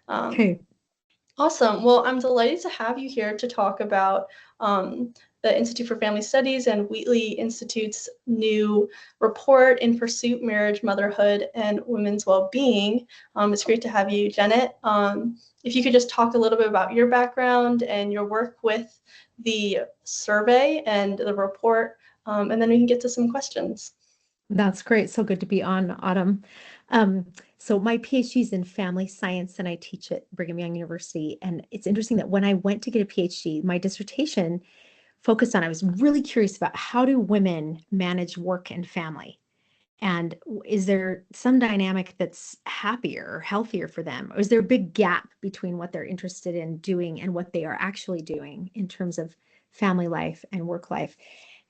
Um, Okay. Awesome. Well, I'm delighted to have you here to talk about the Institute for Family Studies and Wheatley Institute's new report, In Pursuit, Marriage, Motherhood, and Women's Well-Being. It's great to have you, Jenet. If you could just talk a little bit about your background and your work with the survey and the report, and then we can get to some questions. That's great. So good to be on, Autumn. Um, so my PhD is in family science and I teach at Brigham Young University. And it's interesting that when I went to get a PhD, my dissertation focused on, I was really curious about how do women manage work and family? And is there some dynamic that's happier or healthier for them? Or is there a big gap between what they're interested in doing and what they are actually doing in terms of family life and work life?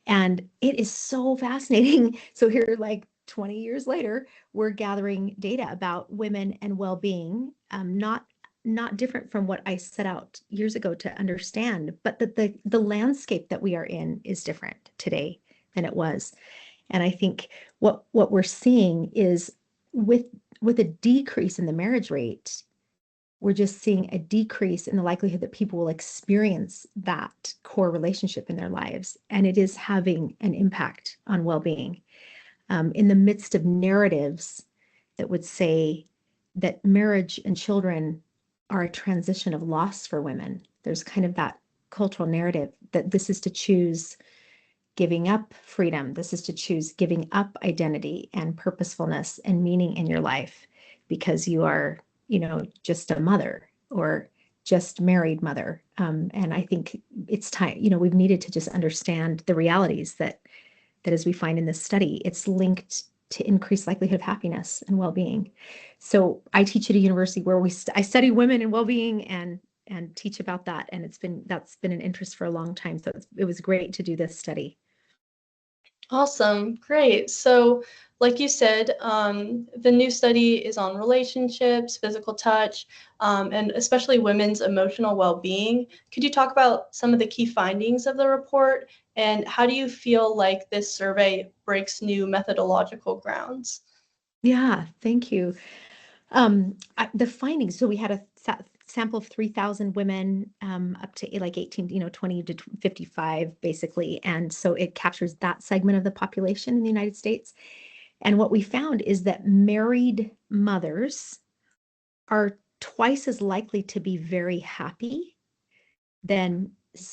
And it is so fascinating. So here, like 20 years later, we're gathering data about women and well-being, not different from what I set out years ago to understand, but that the landscape that we are in is different today than it was. And I think what we're seeing is with with a decrease in the marriage rate, we're just seeing a decrease in the likelihood that people will experience that core relationship in their lives. And it is having an impact on well-being. In the midst of narratives that would say that marriage and children are a transition of loss for women, there's kind of that cultural narrative that this is to choose giving up freedom. This is to choose giving up identity and purposefulness and meaning in your life because you are, just a mother or just married mother. And I think it's time, we've needed to just understand the realities that as we find in this study, it's linked to increased likelihood of happiness and well-being. So I teach at a university where I study women and well-being and teach about that. And that's been an interest for a long time. So it was great to do this study. Awesome, great. So, like you said, the new study is on relationships, physical touch, and especially women's emotional well-being. Could you talk about some of the key findings of the report, and how do you feel like this survey breaks new methodological grounds? Yeah, thank you. The findings, so we had a sample of 3,000 women up to like 18, 20 to 55, basically. And so it captures that segment of the population in the United States. And what we found is that married mothers are twice as likely to be very happy than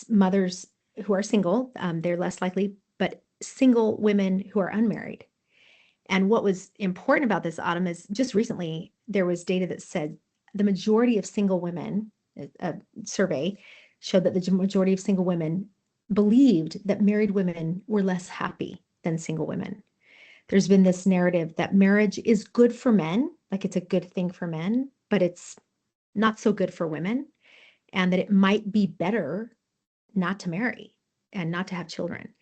mothers who are single. They're less likely, but single women who are unmarried. And what was important about this, Autumn, is just recently there was data that said the majority of single women, a survey showed that the majority of single women believed that married women were less happy than single women. There's been this narrative that marriage is good for men, like it's a good thing for men, but it's not so good for women, and that it might be better not to marry and not to have children.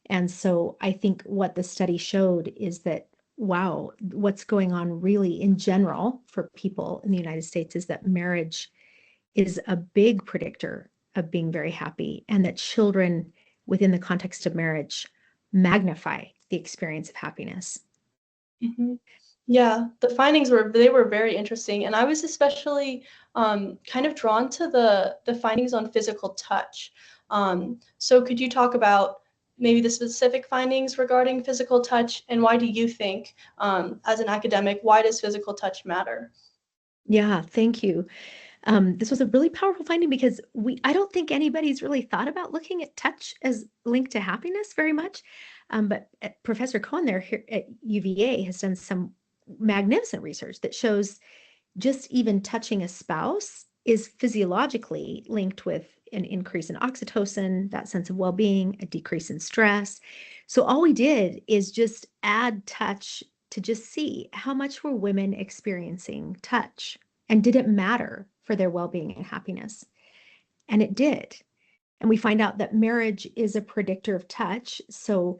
And so I think what the study showed is that, wow, what's going on really in general for people in the United States is that marriage is a big predictor of being very happy, and that children within the context of marriage magnify the experience of happiness. Mhm. Yeah, the findings were very interesting, and I was especially kind of drawn to the findings on physical touch. So could you talk about maybe the specific findings regarding physical touch, and why do you think, as an academic, why does physical touch matter? Yeah, thank you. This was a really powerful finding because I don't think anybody's really thought about looking at touch as linked to happiness very much. But Professor Cohen there here at UVA has done some magnificent research that shows just even touching a spouse is physiologically linked with an increase in oxytocin, that sense of well-being, a decrease in stress. So all we did is just add touch to just see how much were women experiencing touch and did it matter for their well-being and happiness? And it did. And we find out that marriage is a predictor of touch. So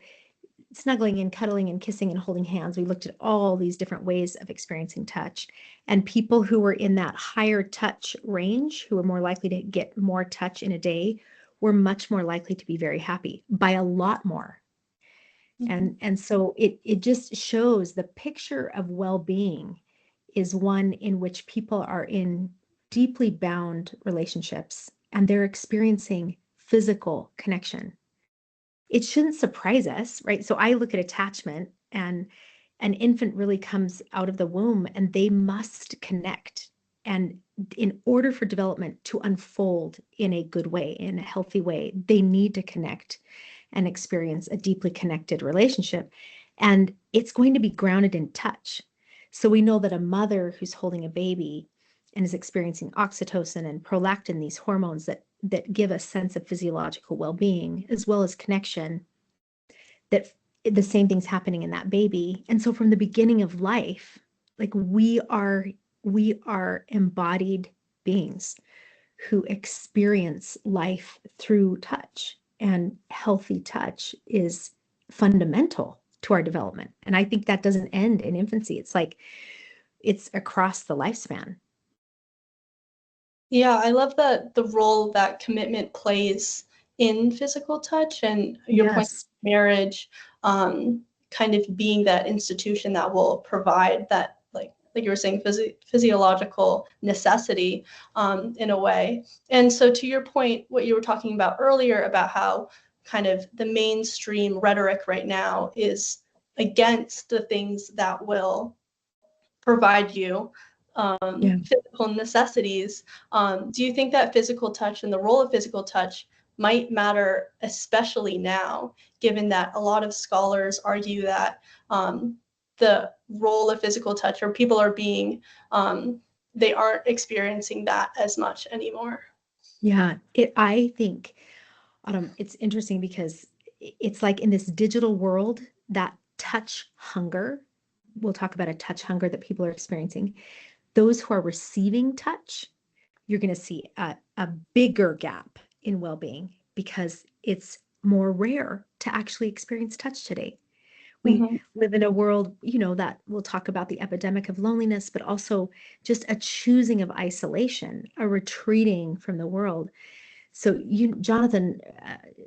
snuggling and cuddling and kissing and holding hands. We looked at all these different ways of experiencing touch. And people who were in that higher touch range, who were more likely to get more touch in a day, were much more likely to be very happy by a lot more. Mhm. And so it just shows the picture of well-being is one in which people are in deeply bound relationships and they're experiencing physical connection. It shouldn't surprise us, right? So I look at attachment, and an infant really comes out of the womb and they must connect. And in order for development to unfold in a good way, in a healthy way, they need to connect and experience a deeply connected relationship. And it's going to be grounded in touch. So we know that a mother who's holding a baby and is experiencing oxytocin and prolactin, these hormones that give a sense of physiological well-being as well as connection, that the same thing's happening in that baby. And so from the beginning of life, like we are embodied beings who experience life through touch, and healthy touch is fundamental to our development. And I think that doesn't end in infancy. It's like it's across the lifespan. Yeah, I love the role that commitment plays in physical touch, and your point Yes. of marriage, kind of being that institution that will provide that, like you were saying, physiological necessity, in a way. And so to your point, what you were talking about earlier about how kind of the mainstream rhetoric right now is against the things that will provide you Yeah. physical necessities. Do you think that physical touch and the role of physical touch might matter, especially now, given that a lot of scholars argue that the role of physical touch, or people are being, they aren't experiencing that as much anymore? Yeah. I think, it's interesting because it's like in this digital world, that touch hunger, we'll talk about a touch hunger that people are experiencing. Those who are receiving touch, you're going to see a bigger gap in well-being because it's more rare to actually experience touch today. We Mm-hmm. live in a world, that we'll talk about the epidemic of loneliness, but also just a choosing of isolation, a retreating from the world. So Jonathan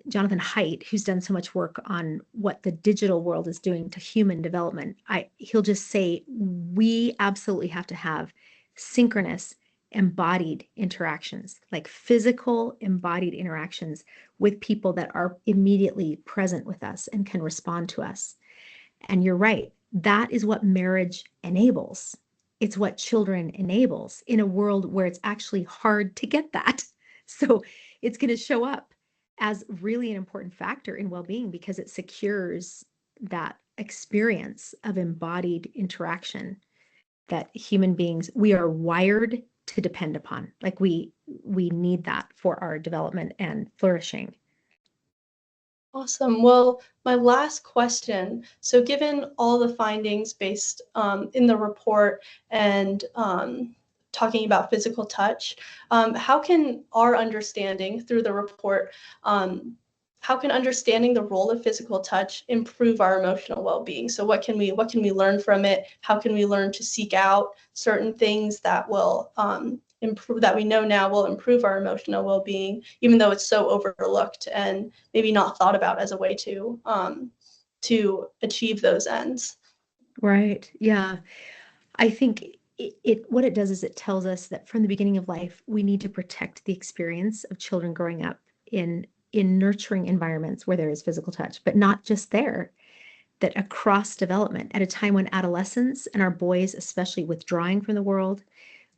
Haidt, who's done so much work on what the digital world is doing to human development, he'll just say we absolutely have to have synchronous embodied interactions, like physical embodied interactions with people that are immediately present with us and can respond to us. And you're right, that is what marriage enables. It's what children enables in a world where it's actually hard to get that. So it's going to show up as really an important factor in well-being because it secures that experience of embodied interaction that human beings, we are wired to depend upon. Like we need that for our development and flourishing. Awesome. Well, my last question. So, given all the findings based in the report and talking about physical touch, how can our understanding through the report, how can understanding the role of physical touch improve our emotional well-being? So, what can we learn from it? How can we learn to seek out certain things that will improve, that we know now will improve our emotional well-being, even though it's so overlooked and maybe not thought about as a way to achieve those ends? Right. Yeah. I think what it does is it tells us that from the beginning of life, we need to protect the experience of children growing up in nurturing environments where there is physical touch, but not just there, that across development at a time when adolescents and our boys especially withdrawing from the world,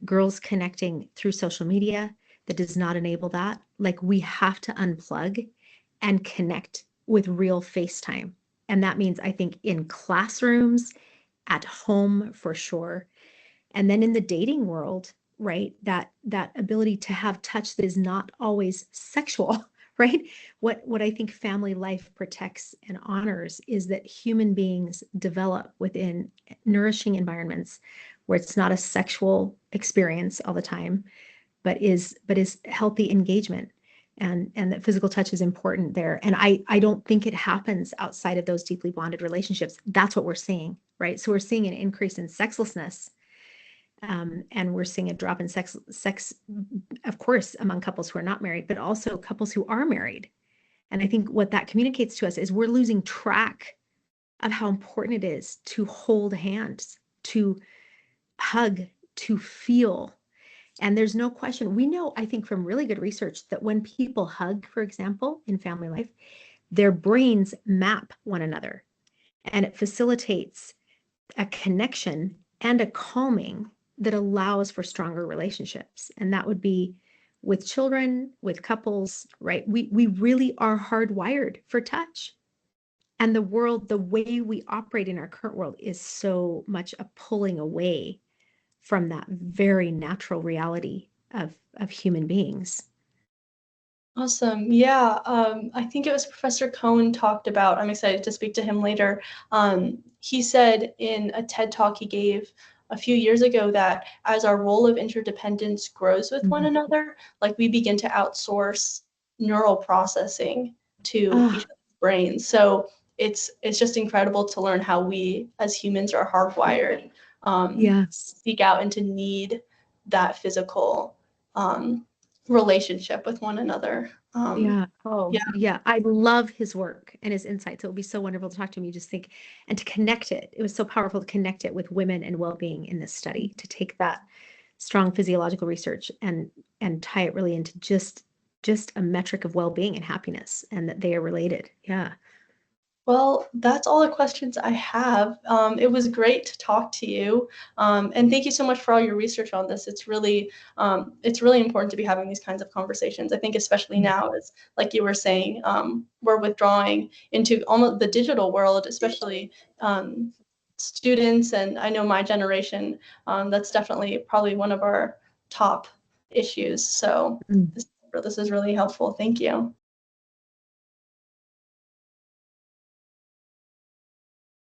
girls connecting through social media that does not enable that. Like we have to unplug and connect with real FaceTime. And that means I think in classrooms, at home for sure, and then in the dating world, right, that ability to have touch that is not always sexual. Right, what I think family life protects and honors is that human beings develop within nourishing environments where it's not a sexual experience all the time, but is healthy engagement, and that physical touch is important there. And I don't think it happens outside of those deeply bonded relationships. That's what we're seeing, right? So we're seeing an increase in sexlessness, and we're seeing a drop in sex, of course, among couples who are not married, but also couples who are married. And I think what that communicates to us is we're losing track of how important it is to hold hands, to hug, to feel. And there's no question. We know, I think, from really good research that when people hug, for example, in family life, their brains map one another and it facilitates a connection and a calming that allows for stronger relationships. And that would be with children, with couples, right? We really are hardwired for touch. And the world, the way we operate in our current world is so much a pulling away from that very natural reality of human beings. Awesome. Yeah, I think it was Professor Cohn talked about, I'm excited to speak to him later. He said in a TED talk he gave a few years ago that as our role of interdependence grows with one Mhm. another, like we begin to outsource neural processing to each Ah, other's brains. So it's just incredible to learn how we as humans are hardwired, yes. seek out and to need that physical um, relationship with one another. Yeah. Yeah, Oh, yeah. I love his work and his insights. It would be so wonderful to talk to him. You just think, and to connect it. It was so powerful to connect it with women and well-being in this study, to take that strong physiological research and tie it really into just a metric of well-being and happiness and that they are related. Yeah. well, that's all the questions I have. It was great to talk to you, and thank you so much for all your research on this. It's really important to be having these kinds of conversations. I think especially Mm. now, as like you were saying, we're withdrawing into almost the digital world, especially students, and I know my generation. That's definitely probably one of our top issues. So Mm. this is really helpful. Thank you.